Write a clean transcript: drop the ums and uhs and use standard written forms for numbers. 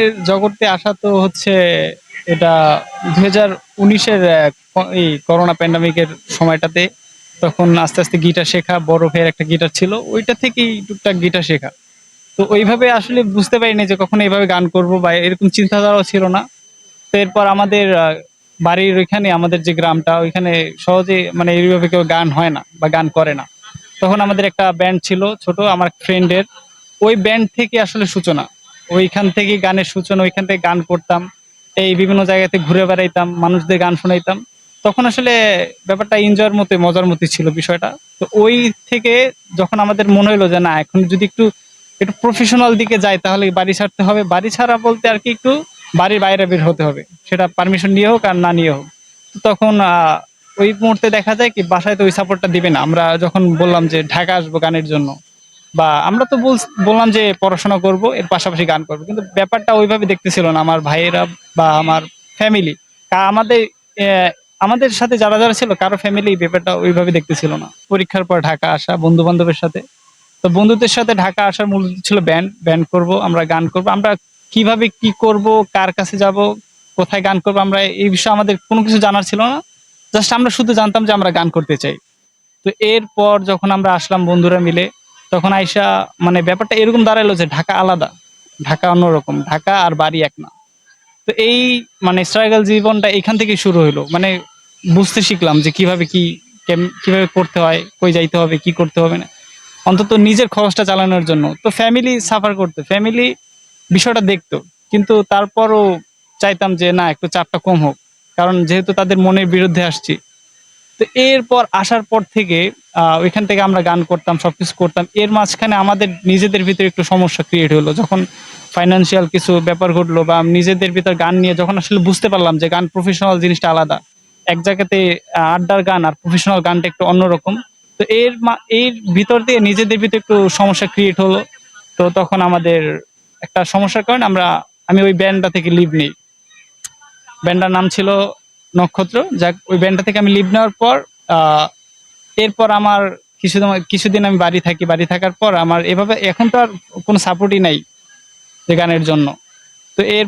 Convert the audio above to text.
এর জগতে আসা তো হচ্ছে এটা ২০১৯-এর এই করোনা প্যান্ডেমিকের সময়টাতে। তখন আস্তে, আস্তে গিটার শেখা, বড় ভাইয়ের একটা গিটার ছিল। ওইটা থেকেই টুকটাক গিটার শেখা। তো ওইভাবে আসলে বুঝতে পারিনি যে কখনো এভাবে গান করব বা এরকম চিন্তাধারাও ছিল না। তো এরপর আমাদের বাড়ির ওইখানে আমাদের যে গ্রামটা ওইখানে সহজে মানে এইভাবে কেউ গান হয় না বা গান করে না। তখন আমাদের একটা ব্যান্ড ছিল ছোট আমার ফ্রেন্ডের। ওই ব্যান্ড থেকে আসলে সূচনা। ওইখান থেকেই গানের সূচনা, ওইখান থেকে গান করতাম। এই বিভিন্ন জায়গাতে ঘুরে বেড়াইতাম, মানুষদের গান শোনাইতাম। তখন আসলে ব্যাপারটা এনজয়ের মতোই মজার মতোই ছিল বিষয়টা। তো ওই থেকে যখন আমাদের মনে হইলো যে না এখন যদি একটু প্রফেশনাল দিকে যাই তাহলে বাড়ি ছাড়তে হবে। বাড়ি ছাড়া বলতে আরকি একটু বাড়ির বাইরে বের হতে হবে। সেটা পারমিশন নিয়ে হোক আর না নিয়ে হোক। তো তখন ওই মুহূর্তে দেখা যায় কি বাসায় তো ওই সাপোর্টটা দিবে না। আমরা যখন বললাম যে ঢাকা আসবো গানের জন্য বা আমরা তো বললাম যে পড়াশোনা করব এর পাশাপাশি গান করব। কিন্তু ব্যাপারটা ওইভাবে দেখতেছিল না আমার ভাইয়েরা বা আমার ফ্যামিলি। আমাদের আমাদের সাথে যারা ছিল কারো ফ্যামিলি ব্যাপারটা ওইভাবে দেখতেছিল না। পরীক্ষার পর ঢাকা আসা বন্ধু-বান্ধবের সাথে। তো বন্ধুদের সাথে ঢাকা আসার মূল উদ্দেশ্য ছিল ব্যান্ড করব, আমরা গান করব। আমরা কিভাবে কি করব, কার কাছে যাব, কোথায় গান করব আমরা এই বিষয়ে আমাদের কোনো কিছু জানার ছিল না। জাস্ট আমরা শুধু জানতাম যে আমরা গান করতে চাই। তো এরপর যখন আমরা আসলাম বন্ধুরা মিলে, তখন আইসা মানে ব্যাপারটা এরকম দাঁড়াইলো যে ঢাকা আলাদা। ঢাকা অন্যরকম। ঢাকা আর বাড়ি এক না। তো এই মানে স্ট্রাগল জীবনটা এখান থেকেই শুরু হইলো। মানে বুঝতে শিখলাম যে কিভাবে করতে হয়, কই যাইতে হবে, কি করতে হবে না। অন্তত নিজের খরচটা চালানোর জন্য। তো ফ্যামিলি সাফার করতো। ফ্যামিলি বিষয়টা দেখতো। কিন্তু তারপরও চাইতাম যে না একটু চাপটা কম হোক। কারণ যেহেতু তাদের মনের বিরুদ্ধে আসছি। তো এরপর আসার পর থেকে ওইখান থেকে আমরা গান করতাম, সবকিছু করতাম। এর মাঝখানে আমাদের নিজেদের ভিতরে একটু সমস্যা ক্রিয়েট হলো। যখন ফাইন্যান্সিয়াল কিছু ব্যাপার ঘটলো বা নিজেদের ভিতর গান নিয়ে যখন আসলে বুঝতে পারলাম যে গান প্রফেশনাল জিনিসটা আলাদা। এক জায়গাতে আড্ডার গান আর প্রফেশনাল গানটা একটু অন্যরকম। তো এর ভিতর দিয়ে নিজেদের ভিতরে একটু সমস্যা ক্রিয়েট হলো। তো তখন আমাদের একটা সমস্যার কারণে আমি ওই ব্যান্ডটা থেকে লিভ নেই। ব্যান্ডটার নাম ছিল নক্ষত্র। যাক ওই ব্যান্ডটা থেকে আমি লিভ নেওয়ার পর আ এরপর আমার কিছুদিন আমি বাড়ি থাকি। বাড়ি থাকার পর আমার এভাবে এখন তো আর কোন সাপোর্টই নাই যে গানের জন্য। তো এর